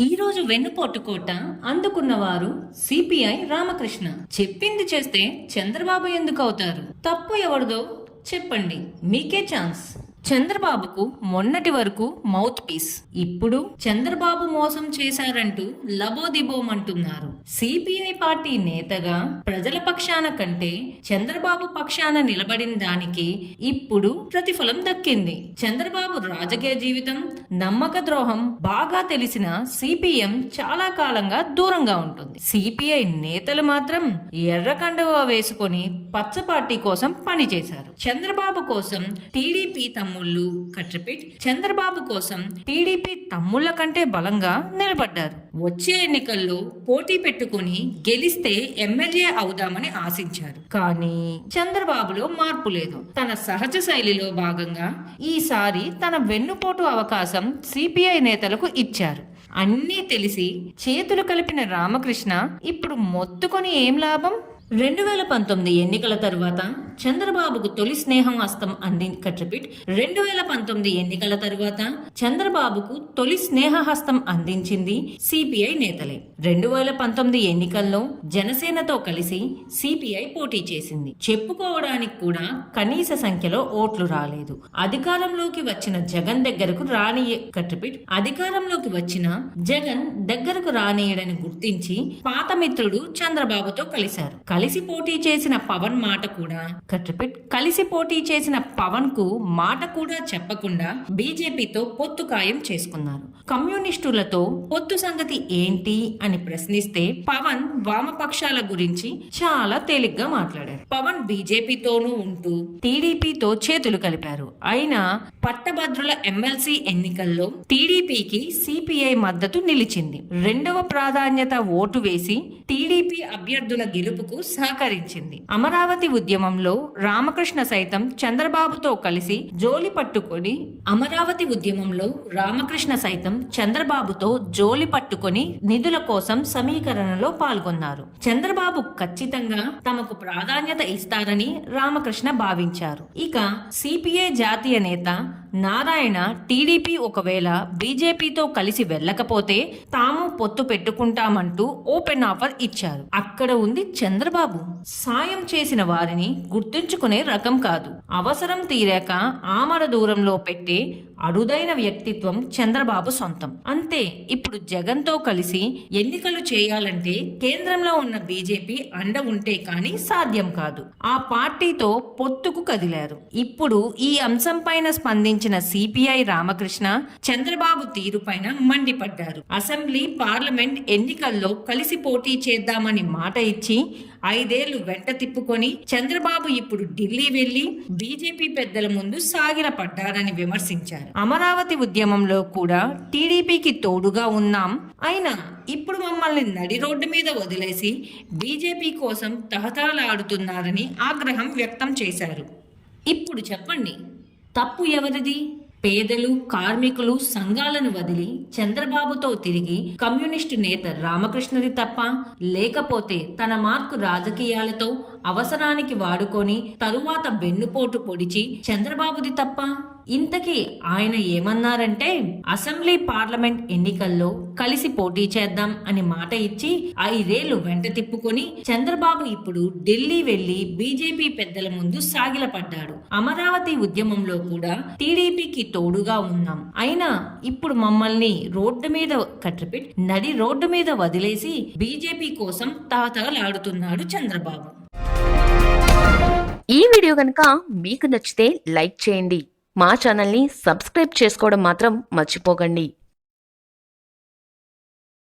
ఈ రోజు వెన్నుపోటు కోట అందుకున్నవారు సిపిఐ రామకృష్ణ. చెప్పింది చేస్తే చంద్రబాబు ఎందుకు అవుతారు? తప్పు ఎవరిదో చెప్పండి, మీకే ఛాన్స్. చంద్రబాబుకు మొన్నటి వరకు మౌత్ పీస్, ఇప్పుడు చంద్రబాబు మోసం చేశారంటూ లబోదిబోమంటున్నారు. సిపిఐ పార్టీ నేతగా ప్రజల పక్షాన కంటే చంద్రబాబు పక్షాన నిలబడిన దానికి ఇప్పుడు ప్రతిఫలం దక్కింది. చంద్రబాబు రాజకీయ జీవితం, నమ్మక ద్రోహం బాగా తెలిసిన సిపిఎం చాలా కాలంగా దూరంగా ఉంటుంది. సిపిఐ నేతలు మాత్రం ఎర్ర కండువా వేసుకొని పచ్చ పార్టీ కోసం పనిచేశారు. చంద్రబాబు కోసం టీడీపీ తమ్ముళ్ళు కట్రపిట్ చంద్రబాబు కోసం టీడీపీ తమ్ముళ్ల కంటే బలంగా నిలబడ్డారు. వచ్చే ఎన్నికల్లో పోటీ పెట్టుకుని గెలిస్తే ఎమ్మెల్యే అవుదామని ఆశించారు. కానీ చంద్రబాబులో మార్పు లేదు. తన సహజ శైలిలో భాగంగా ఈసారి తన వెన్నుపోటు అవకాశం సిపిఐ నేతలకు ఇచ్చారు. అన్నీ తెలిసి చేతులు కలిపిన రామకృష్ణ ఇప్పుడు మొత్తుకొని ఏం లాభం? 2019 ఎన్నికల తరువాత చంద్రబాబుకు తొలి స్నేహం హస్తం కట్రపిట్ 2019 ఎన్నికల తరువాత చంద్రబాబుకు తొలి స్నేహ హస్తం అందించింది సిపిఐ నేతలే. 2019 ఎన్నికల్లో జనసేనతో కలిసి సిపిఐ పోటీ చేసింది. చెప్పుకోవడానికి కూడా కనీస సంఖ్యలో ఓట్లు రాలేదు. అధికారంలోకి వచ్చిన జగన్ దగ్గరకు రానియడని గుర్తించి పాత మిత్రుడు చంద్రబాబుతో కలిసి పోటీ చేసిన పవన్ కు మాట కూడా చెప్పకుండా బీజేపీతో పొత్తు ఖాయం చేసుకున్నారు. కమ్యూనిస్టులతో పొత్తు సంగతి ఏంటి అని ప్రశ్నిస్తే పవన్ వామపక్షాల గురించి చాలా తేలిగ్గా మాట్లాడారు. పవన్ బీజేపీతోనూ ఉంటూ టీడీపీతో చేతులు కలిపారు. అయినా పట్టభద్రుల ఎమ్మెల్సీ ఎన్నికల్లో టీడీపీకి సిపిఐ మద్దతు నిలిచింది. రెండవ ప్రాధాన్యత ఓటు వేసి టీడీపీ అభ్యర్థుల గెలుపుకు సహకరించింది. అమరావతి ఉద్యమంలో రామకృష్ణ సైతం చంద్రబాబుతో కలిసి జోలి పట్టుకొని నిధుల కోసం సమీకరణలో పాల్గొన్నారు. చంద్రబాబు ఖచ్చితంగా తమకు ప్రాధాన్యత ఇస్తారని రామకృష్ణ భావించారు. ఇక సిపిఐ జాతీయ నేత నారాయణ టీడీపీ ఒకవేళ బీజేపీతో కలిసి వెళ్ళకపోతే తాము పొత్తు పెట్టుకుంటామంటూ ఓపెన్ ఆఫర్ ఇచ్చారు. అక్కడ ఉంది చంద్రబాబు. సాయం చేసిన వారిని గుర్తుంచుకునే రకం కాదు. అవసరం తీరాక ఆమర దూరంలో పెట్టే అరుదైన వ్యక్తిత్వం చంద్రబాబు సొంతం. అంతే. ఇప్పుడు జగన్ తో కలిసి ఎన్నికలు చేయాలంటే కేంద్రంలో ఉన్న బీజేపీ అండ ఉంటే కానీ సాధ్యం కాదు. ఆ పార్టీతో పొత్తుకు కదిలారు. ఇప్పుడు ఈ అంశం పైన స్పందించిన సిపిఐ రామకృష్ణ చంద్రబాబు తీరు పైన మండిపడ్డారు. అసెంబ్లీ, పార్లమెంట్ ఎన్నికల్లో కలిసి పోటీ చేద్దామని మాట ఇచ్చి 5 ఏళ్లు వెంట తిప్పుకొని చంద్రబాబు ఇప్పుడు ఢిల్లీ వెళ్లి బీజేపీ పెద్దల ముందు సాగిలపడ్డారని విమర్శించారు. అమరావతి ఉద్యమంలో కూడా టీడీపీకి తోడుగా ఉన్నాం, అయినా ఇప్పుడు మమ్మల్ని నడి రోడ్డు మీద వదిలేసి బీజేపీ కోసం తహతహలాడుతున్నారని ఆగ్రహం వ్యక్తం చేశారు. ఇప్పుడు చెప్పండి, తప్పు ఎవరిది? పేదలు, కార్మికులు, సంఘాలను వదిలి చంద్రబాబుతో తిరిగి కమ్యూనిస్టు నేత రామకృష్ణది తప్ప, లేకపోతే తన మార్కు రాజకీయాలతో అవసరానికి వాడుకొని తరువాత వెన్నుపోటు పొడిచి చంద్రబాబుది తప్ప? ఇంతకీ ఆయన ఏమన్నారంటే, అసెంబ్లీ, పార్లమెంట్ ఎన్నికల్లో కలిసి పోటీ చేద్దాం అని మాట ఇచ్చి 5 ఏళ్లు వెంట తిప్పుకొని చంద్రబాబు ఇప్పుడు ఢిల్లీ వెళ్లి బీజేపీ పెద్దల ముందు సాగిలపడ్డాడు. అమరావతి ఉద్యమంలో కూడా టీడీపీకి తోడుగా ఉన్నాం, అయినా ఇప్పుడు మమ్మల్ని నడి రోడ్డు మీద వదిలేసి బీజేపీ కోసం తాతలాడుతున్నాడు చంద్రబాబు. ఈ వీడియో కనుక మీకు నచ్చితే లైక్ చేయండి. మా ఛానల్ని సబ్స్క్రైబ్ చేసుకోవడం మాత్రం మర్చిపోకండి.